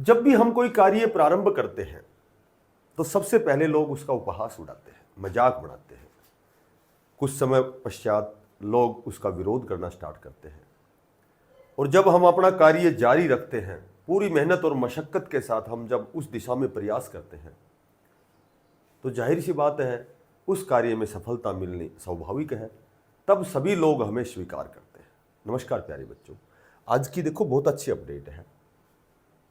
जब भी हम कोई कार्य प्रारंभ करते हैं तो सबसे पहले लोग उसका उपहास उड़ाते हैं, मजाक बनाते हैं। कुछ समय पश्चात लोग उसका विरोध करना स्टार्ट करते हैं, और जब हम अपना कार्य जारी रखते हैं, पूरी मेहनत और मशक्कत के साथ हम जब उस दिशा में प्रयास करते हैं, तो जाहिर सी बात है उस कार्य में सफलता मिलनी स्वाभाविक है। तब सभी लोग हमें स्वीकार करते हैं। नमस्कार प्यारे बच्चों, आज की देखो बहुत अच्छी अपडेट है,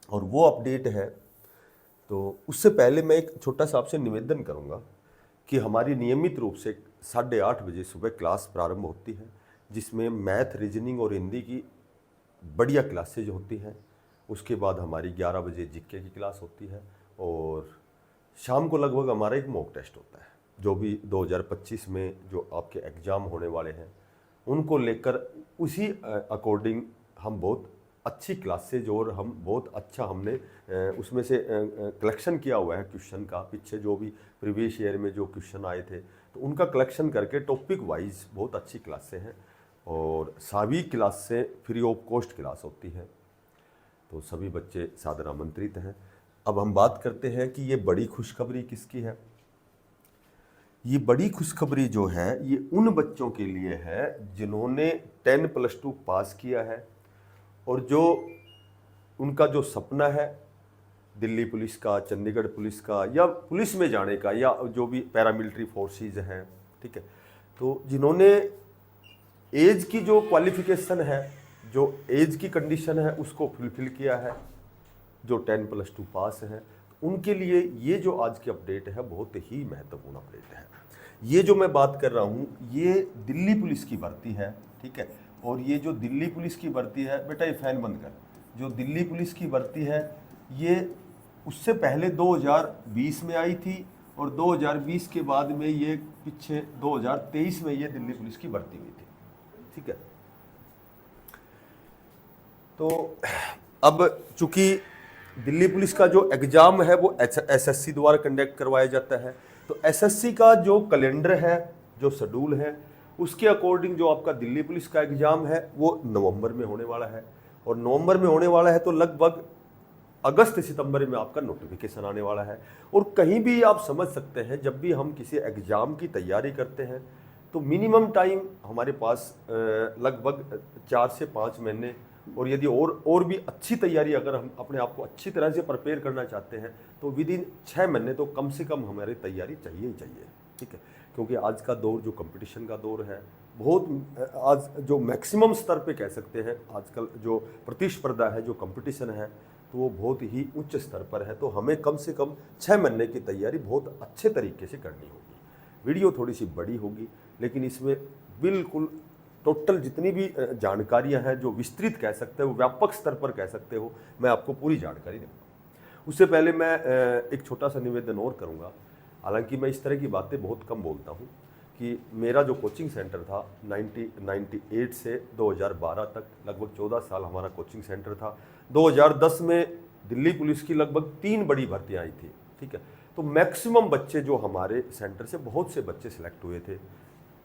और वो अपडेट है तो उससे पहले मैं एक छोटा सा आपसे निवेदन करूंगा कि हमारी नियमित रूप से 8:30 बजे सुबह क्लास प्रारंभ होती है, जिसमें मैथ, रीजनिंग और हिंदी की बढ़िया क्लासेज होती हैं। उसके बाद हमारी 11 बजे जीके की क्लास होती है, और शाम को लगभग हमारा एक मॉक टेस्ट होता है। जो भी 2025 में जो आपके एग्ज़ाम होने वाले हैं उनको लेकर उसी अकॉर्डिंग हम बहुत अच्छी क्लासेज और हम बहुत अच्छा हमने उसमें से कलेक्शन किया हुआ है क्वेश्चन का। पीछे जो भी प्रीवियस ईयर में जो क्वेश्चन आए थे तो उनका कलेक्शन करके टॉपिक वाइज बहुत अच्छी क्लासें हैं, और सभी क्लास से फ्री ऑफ कॉस्ट क्लास होती है, तो सभी बच्चे सादर आमंत्रित हैं। अब हम बात करते हैं कि ये बड़ी खुशखबरी किसकी है। ये बड़ी खुशखबरी जो है ये उन बच्चों के लिए है जिन्होंने 10+2 पास किया है, और जो उनका जो सपना है दिल्ली पुलिस का, चंडीगढ़ पुलिस का, या पुलिस में जाने का, या जो भी पैरामिलिट्री फोर्सेस हैं, ठीक है, तो जिन्होंने एज की जो क्वालिफिकेशन है, जो एज की कंडीशन है उसको फुलफिल किया है, जो 10+2 पास हैं, उनके लिए ये जो आज की अपडेट है बहुत ही महत्वपूर्ण अपडेट है। ये जो मैं बात कर रहा हूँ ये दिल्ली पुलिस की भर्ती है, ठीक है। और ये जो दिल्ली पुलिस की भर्ती है, बेटा ये फैन बंद कर, जो दिल्ली पुलिस की भर्ती है ये उससे पहले 2020 में आई थी, और 2020 के बाद में ये पीछे 2023 में ये दिल्ली पुलिस की भर्ती हुई थी, ठीक है। तो अब चूंकि दिल्ली पुलिस का जो एग्जाम है वो एसएससी द्वारा कंडक्ट करवाया जाता है, तो एसएससी का जो कैलेंडर है, जो शेड्यूल है, उसके अकॉर्डिंग जो आपका दिल्ली पुलिस का एग्जाम है वो नवंबर में होने वाला है, और नवंबर में होने वाला है तो लगभग अगस्त सितंबर में आपका नोटिफिकेशन आने वाला है। और कहीं भी आप समझ सकते हैं जब भी हम किसी एग्जाम की तैयारी करते हैं तो मिनिमम टाइम हमारे पास लगभग 4 से 5 महीने, और यदि और भी अच्छी तैयारी अगर हम अपने आप को अच्छी तरह से प्रिपेयर करना चाहते हैं तो विद इन 6 महीने तो कम से कम हमारी तैयारी चाहिए ही चाहिए, ठीक है। क्योंकि आज का दौर जो कंपटीशन का दौर है, बहुत आज जो मैक्सिमम स्तर पे कह सकते हैं, आजकल जो प्रतिस्पर्धा है, जो कंपटीशन है, तो वो बहुत ही उच्च स्तर पर है। तो हमें कम से कम 6 महीने की तैयारी बहुत अच्छे तरीके से करनी होगी। वीडियो थोड़ी सी बड़ी होगी, लेकिन इसमें बिल्कुल टोटल जितनी भी जानकारियां हैं, जो विस्तृत कह सकते हो, व्यापक स्तर पर कह सकते हो, मैं आपको पूरी जानकारी दूंगा। उससे पहले मैं एक छोटा सा निवेदन और करूंगा। हालांकि मैं इस तरह की बातें बहुत कम बोलता हूं कि मेरा जो कोचिंग सेंटर था 1998 से 2012 तक, लगभग 14 साल हमारा कोचिंग सेंटर था। 2010 में दिल्ली पुलिस की लगभग 3 बड़ी भर्तियाँ आई थी, ठीक है। तो मैक्सिमम बच्चे जो हमारे सेंटर से, बहुत से बच्चे सिलेक्ट हुए थे,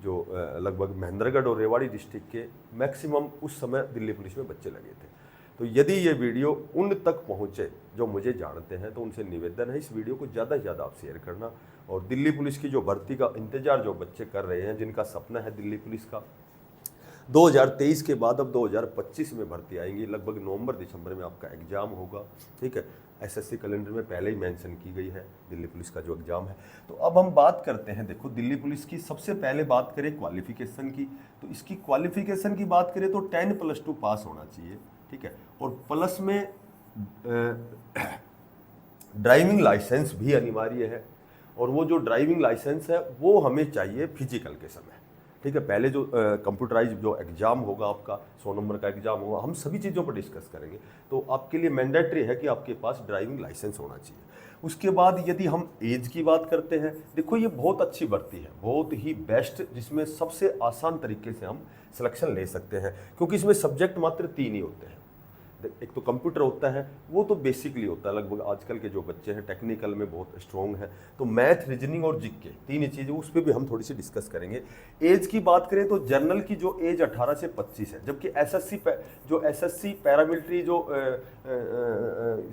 जो लगभग महेंद्रगढ़ और रेवाड़ी डिस्ट्रिक्ट के मैक्सिमम उस समय दिल्ली पुलिस में बच्चे लगे थे। तो यदि ये वीडियो उन तक पहुँचे जो मुझे जानते हैं तो उनसे निवेदन है इस वीडियो को ज़्यादा से ज़्यादा आप शेयर करना। और दिल्ली पुलिस की जो भर्ती का इंतजार जो बच्चे कर रहे हैं, जिनका सपना है दिल्ली पुलिस का, 2023 के बाद अब 2025 में भर्ती आएंगी, लगभग नवंबर दिसंबर में आपका एग्जाम होगा, ठीक है। एसएससी कैलेंडर में पहले ही मेंशन की गई है दिल्ली पुलिस का जो एग्जाम है। तो अब हम बात करते हैं, देखो दिल्ली पुलिस की सबसे पहले बात करें क्वालिफिकेशन की, तो इसकी क्वालिफिकेशन की बात करें तो 10+2 पास होना चाहिए, ठीक है। और प्लस में ड्राइविंग लाइसेंस भी अनिवार्य है, और वो जो ड्राइविंग लाइसेंस है वो हमें चाहिए फिजिकल के समय, ठीक है। पहले जो कंप्यूटराइज जो एग्जाम होगा आपका 100 नंबर का एग्जाम होगा, हम सभी चीज़ों पर डिस्कस करेंगे। तो आपके लिए मैंडेटरी है कि आपके पास ड्राइविंग लाइसेंस होना चाहिए। उसके बाद यदि हम एज की बात करते हैं, देखो ये बहुत अच्छी भर्ती है, बहुत ही बेस्ट, जिसमें सबसे आसान तरीके से हम सिलेक्शन ले सकते हैं, क्योंकि इसमें सब्जेक्ट मात्र 3 ही होते हैं। एक तो कंप्यूटर होता है, वो तो बेसिकली होता है, लगभग आजकल के जो बच्चे हैं टेक्निकल में बहुत स्ट्रॉन्ग है, तो मैथ, रीजनिंग और जीके, तीन चीज़ें उस पर भी हम थोड़ी सी डिस्कस करेंगे। एज की बात करें तो जनरल की जो एज 18 से 25 है, जबकि एसएससी पैरामिलिट्री जो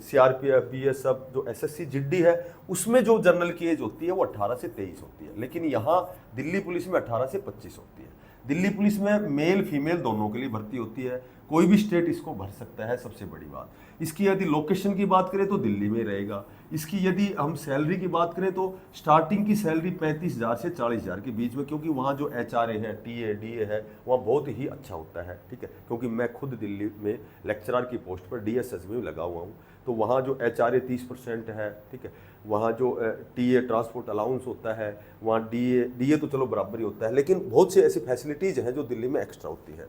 सीआरपीएफ, बीएसएफ, जो एसएससी जीडी है, उसमें जो जनरल की एज होती है वो 18 से 23 होती है, लेकिन यहाँ दिल्ली पुलिस में 18 से 25 होती है। दिल्ली पुलिस में मेल फीमेल दोनों के लिए भर्ती होती है, कोई भी स्टेट इसको भर सकता है, सबसे बड़ी बात। इसकी यदि लोकेशन की बात करें तो दिल्ली में रहेगा। इसकी यदि हम सैलरी की बात करें तो स्टार्टिंग की सैलरी 35,000 से 40,000 के बीच में, क्योंकि वहाँ जो एचआरए है, टीए, डीए है, वहाँ बहुत ही अच्छा होता है, ठीक है। क्योंकि मैं खुद दिल्ली में लेक्चरर की पोस्ट पर डीएसएस में लगा हुआ हूँ, तो वहाँ जो एचआरए 30% है, ठीक है। वहाँ जो टीए ट्रांसपोर्ट अलाउंस होता है, वहाँ डीए तो चलो बराबर ही होता है, लेकिन बहुत सी ऐसी फैसिलिटीज़ हैं जो दिल्ली में एक्स्ट्रा होती है।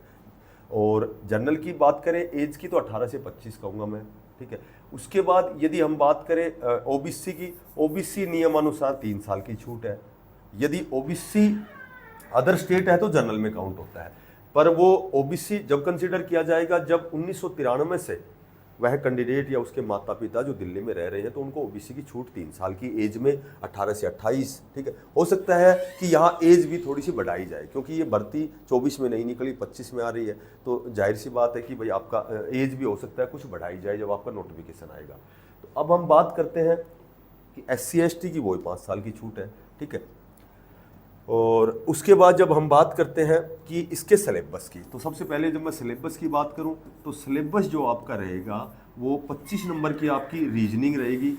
और जनरल की बात करें एज की तो 18 से 25 कहूँगा मैं, ठीक है। उसके बाद यदि हम बात करें ओबीसी की, ओबीसी नियमानुसार 3 साल की छूट है। यदि ओबीसी अदर स्टेट है तो जनरल में काउंट होता है, पर वो ओबीसी जब कंसीडर किया जाएगा जब 1993 से वह कैंडिडेट या उसके माता पिता जो दिल्ली में रह रहे हैं, तो उनको ओबीसी की छूट 3 साल की एज में 18 से 28, ठीक है। हो सकता है कि यहाँ एज भी थोड़ी सी बढ़ाई जाए, क्योंकि ये भर्ती 24 में नहीं निकली, 25 में आ रही है, तो जाहिर सी बात है कि भाई आपका एज भी हो सकता है कुछ बढ़ाई जाए जब आपका नोटिफिकेशन आएगा। तो अब हम बात करते हैं कि SC/ST की वही 5 साल की छूट है, ठीक है। और उसके बाद जब हम बात करते हैं कि इसके सिलेबस की, तो सबसे पहले जब मैं सिलेबस की बात करूं तो सिलेबस जो आपका रहेगा वो 25 नंबर की आपकी रीजनिंग रहेगी,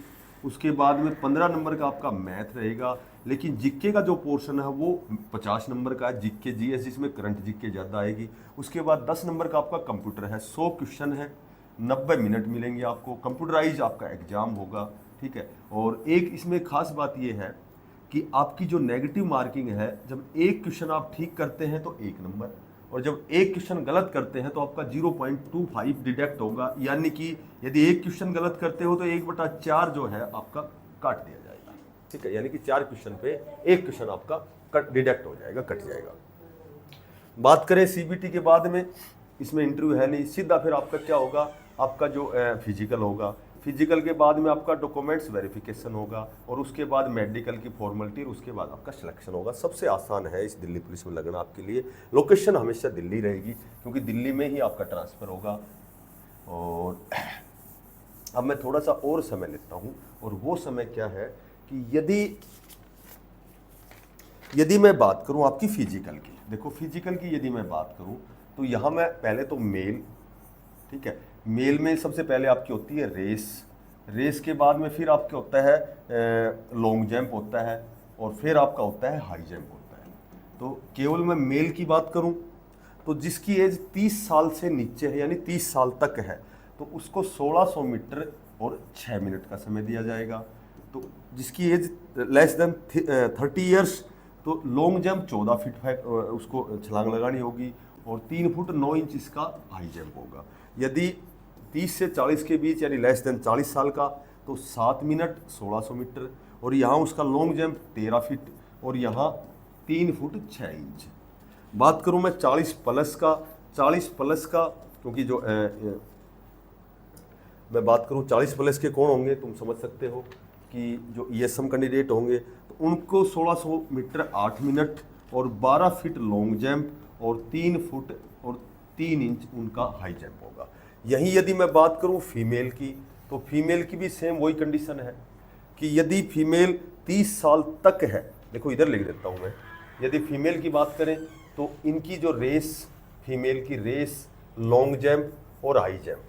उसके बाद में 15 नंबर का आपका मैथ रहेगा, लेकिन जीके का जो पोर्शन है वो 50 नंबर का है, जीके जीएस, जिसमें करंट जीके ज़्यादा आएगी। उसके बाद 10 नंबर का आपका कंप्यूटर है, 100 क्वेश्चन है, 90 मिनट मिलेंगे आपको, कंप्यूटराइज आपका एग्जाम होगा, ठीक है। और एक इसमें खास बात ये है कि आपकी जो नेगेटिव मार्किंग है, जब एक क्वेश्चन आप ठीक करते हैं तो 1 नंबर, और जब एक क्वेश्चन गलत करते हैं तो आपका 0.25 डिडक्ट होगा, यानी कि यदि एक क्वेश्चन गलत करते हो तो 1/4 जो है आपका काट दिया जाएगा, ठीक है। यानी कि 4 क्वेश्चन पे एक क्वेश्चन आपका कट डिडक्ट हो जाएगा, कट जाएगा। बात करें सीबीटी के बाद में, इसमें इंटरव्यू है नहीं, सीधा फिर आपका क्या होगा, आपका जो फिजिकल होगा, फिजिकल के बाद में आपका डॉक्यूमेंट्स वेरिफिकेशन होगा, और उसके बाद मेडिकल की फॉर्मेलिटी, उसके बाद आपका सिलेक्शन होगा। सबसे आसान है इस दिल्ली पुलिस में लगना आपके लिए। लोकेशन हमेशा दिल्ली रहेगी, क्योंकि दिल्ली में ही आपका ट्रांसफ़र होगा। और अब मैं थोड़ा सा और समय लेता हूँ, और वो समय क्या है कि यदि मैं बात करूँ आपकी फिजिकल की, देखो फिजिकल की यदि मैं बात करूँ तो यहाँ मैं पहले तो मेल, ठीक है, मेल में सबसे पहले आपकी होती है रेस के बाद में फिर आपके होता है लॉन्ग जंप होता है, और फिर आपका होता है हाई जंप होता है। तो केवल मैं मेल की बात करूं तो जिसकी एज 30 साल से नीचे है, यानी 30 साल तक है, तो उसको 1600 मीटर और 6 मिनट का समय दिया जाएगा। तो जिसकी एज लेस देन 30 ईयर्स, तो लॉन्ग जंप 14 फीट उसको छलांग लगानी होगी, और 3 फुट 9 इंच इसका हाई जंप होगा। यदि 30 से 40 के बीच, यानी लेस देन 40 साल का, तो 7 मिनट 1600 मीटर, और यहाँ उसका लॉन्ग जंप 13 फीट, और यहाँ 3 फुट 6 इंच। बात करूँ मैं 40 प्लस का, क्योंकि जो मैं बात करूँ 40 प्लस के कौन होंगे, तुम समझ सकते हो कि जो ESM कैंडिडेट होंगे, तो उनको 1600 मीटर 8 मिनट और 12 फीट लॉन्ग जंप और 3 फुट और 3 इंच उनका हाई जंप होगा। यहीं यदि मैं बात करूं फीमेल की, तो फीमेल की भी सेम वही कंडीशन है कि यदि फीमेल 30 साल तक है, देखो इधर लिख देता हूं मैं, यदि फीमेल की बात करें तो इनकी जो फीमेल की रेस, लॉन्ग जंप और हाई जंप,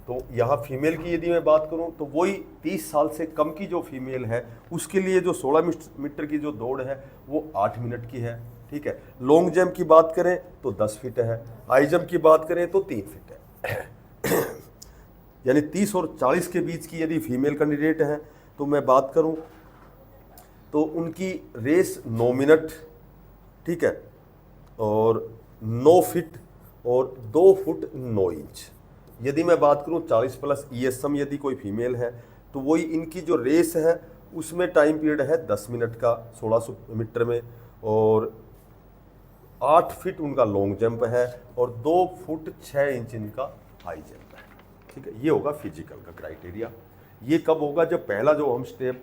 तो यहाँ फीमेल की यदि मैं बात करूं तो वही 30 साल से कम की जो फीमेल है उसके लिए जो 16 मीटर की जो दौड़ है वो 8 मिनट की है, ठीक है। लॉन्ग जंप की बात करें तो 10 फीट है, हाई जंप की बात करें तो 3 फीट है। यानी 30 और 40 के बीच की यदि फीमेल कैंडिडेट हैं तो मैं बात करूं तो उनकी रेस 9 मिनट, ठीक है, और 9 फीट और 2 फुट 9 इंच। यदि मैं बात करूं 40 प्लस ESM यदि कोई फीमेल है तो वही इनकी जो रेस है उसमें टाइम पीरियड है 10 मिनट का 1600 मीटर में, और 8 फीट उनका लॉन्ग जंप है, और 2 फुट 6 इंच इनका हाई जंप है। ठीक है, ये होगा फिजिकल का क्राइटेरिया। ये कब होगा? जब पहला जो हम स्टेप,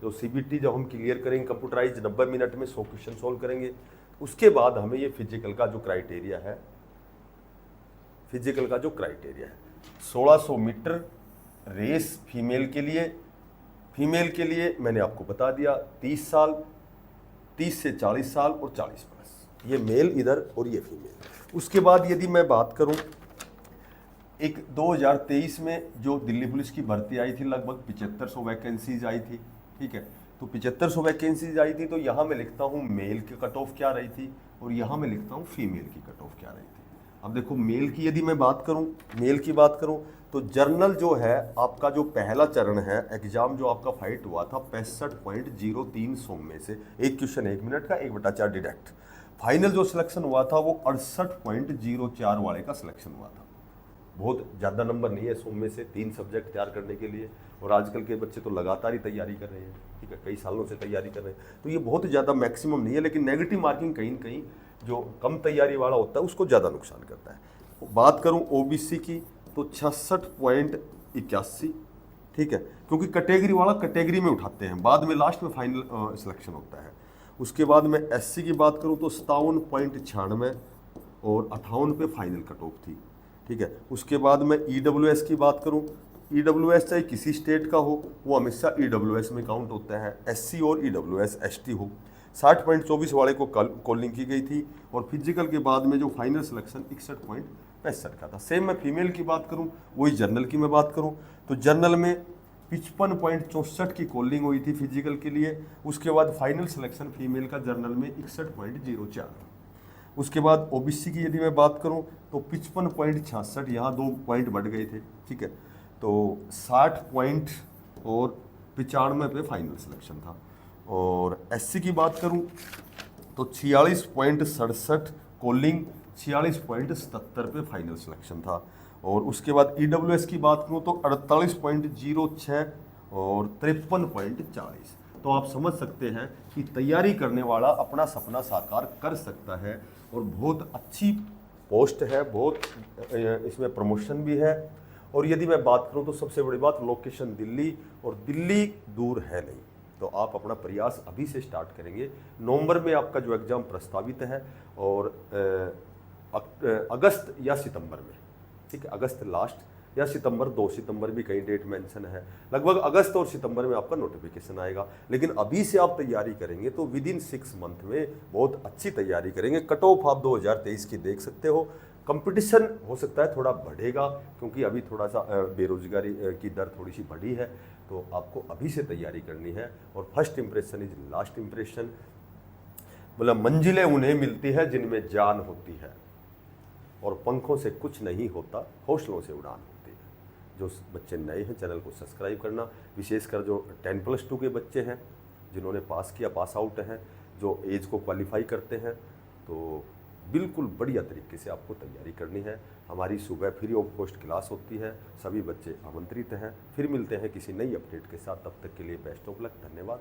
जो सीबीटी जब हम क्लियर करेंगे कंप्यूटराइज 90 मिनट में 100 क्वेश्चन सॉल्व करेंगे, उसके बाद हमें ये फिजिकल का जो क्राइटेरिया है, फिजिकल का जो क्राइटेरिया है 1600 मीटर रेस फीमेल के लिए, फीमेल के लिए मैंने आपको बता दिया 30 साल, 30 से 40 साल और 40 प्लस, ये मेल इधर और ये फीमेल। उसके बाद यदि मैं बात करूं, एक 2023 में जो दिल्ली पुलिस की भर्ती आई थी, लगभग 7500 वैकेंसीज आई थी, ठीक है। तो 7500 वैकेंसीज आई थी, तो यहाँ मैं लिखता हूँ मेल की कट ऑफ क्या रही थी और यहाँ मैं लिखता हूँ फीमेल की कट ऑफ क्या रही थी। अब देखो मेल की यदि मैं बात करूँ, मेल की बात करूँ तो जर्नल जो है आपका जो पहला चरण है, एग्जाम जो आपका फाइट हुआ था 65.03 सॉन्ग में से, एक क्वेश्चन 1 मिनट का, 1/4 डिडक्ट। फाइनल जो सिलेक्शन हुआ था वो 68.04 वाले का सिलेक्शन हुआ था। बहुत ज़्यादा नंबर नहीं है 100 में से 3 सब्जेक्ट तैयार करने के लिए, और आजकल के बच्चे तो लगातार ही तैयारी कर रहे हैं, ठीक है, कई सालों से तैयारी कर रहे हैं, तो ये बहुत ज़्यादा मैक्सिमम नहीं है। लेकिन नेगेटिव मार्किंग कहीं न कहीं जो कम तैयारी वाला होता है उसको ज़्यादा नुकसान करता है। बात करूँ ओबीसी की तो 66.81, ठीक है, क्योंकि कैटेगरी वाला कैटेगरी में उठाते हैं, बाद में लास्ट में फाइनल सिलेक्शन होता है। उसके बाद मैं एससी की बात करूँ तो 57.96 और 58 पे फाइनल कट ऑफ थी, ठीक है। उसके बाद मैं ईडब्ल्यूएस की बात करूं, ईडब्ल्यूएस चाहे किसी स्टेट का हो, वो हमेशा ईडब्ल्यूएस में काउंट होता है, एससी और ईडब्ल्यूएस एसटी हो। 60.24 वाले को कॉलिंग की गई थी, और फिजिकल के बाद में जो फाइनल सिलेक्शन 61.65 का था। सेम मैं फीमेल की बात करूं, वही जर्नल की मैं बात करूं तो जर्नल में 55.64 की कॉलिंग हुई थी फिजिकल के लिए। उसके बाद फाइनल सिलेक्शन फीमेल का जर्नल में 61.04। उसके बाद ओबीसी की यदि मैं बात करूं तो 55.66, यहाँ 2 पॉइंट बढ़ गए थे, ठीक है, तो 60 पॉइंट और 95 पे फाइनल सिलेक्शन था। और एससी की बात करूं तो 46.67 कॉलिंग, 46.77 पे फाइनल सिलेक्शन था। और उसके बाद ईडब्ल्यूएस की बात करूं तो 48.06 और 53.40। तो आप समझ सकते हैं कि तैयारी करने वाला अपना सपना साकार कर सकता है, और बहुत अच्छी पोस्ट है, बहुत इसमें प्रमोशन भी है। और यदि मैं बात करूं तो सबसे बड़ी बात, लोकेशन दिल्ली, और दिल्ली दूर है नहीं, तो आप अपना प्रयास अभी से स्टार्ट करेंगे। नवंबर में आपका जो एग्ज़ाम प्रस्तावित है, और अगस्त या सितंबर में, ठीक है, अगस्त लास्ट या सितंबर, 2 सितंबर भी कहीं डेट मेंशन है, लगभग अगस्त और सितंबर में आपका नोटिफिकेशन आएगा। लेकिन अभी से आप तैयारी करेंगे तो विद इन 6 मंथ में बहुत अच्छी तैयारी करेंगे। कट ऑफ आप 2023 की देख सकते हो। कंपटीशन हो सकता है थोड़ा बढ़ेगा, क्योंकि अभी थोड़ा सा बेरोजगारी की दर थोड़ी सी बढ़ी है, तो आपको अभी से तैयारी करनी है। और first impression is last impression, मतलब मंजिलें उन्हें मिलती है जिनमें जान होती है, और पंखों से कुछ नहीं होता, हौसलों से उड़ान होती है। जो बच्चे नए हैं, चैनल को सब्सक्राइब करना, विशेषकर जो 10+2 के बच्चे हैं, जिन्होंने पास किया, पास आउट हैं, जो एज को क्वालिफाई करते हैं, तो बिल्कुल बढ़िया तरीके से आपको तैयारी करनी है। हमारी सुबह फ्री ऑफ कॉस्ट क्लास होती है, सभी बच्चे आमंत्रित हैं। फिर मिलते हैं किसी नई अपडेट के साथ, तब तक के लिए बेस्ट ऑफ लक, धन्यवाद।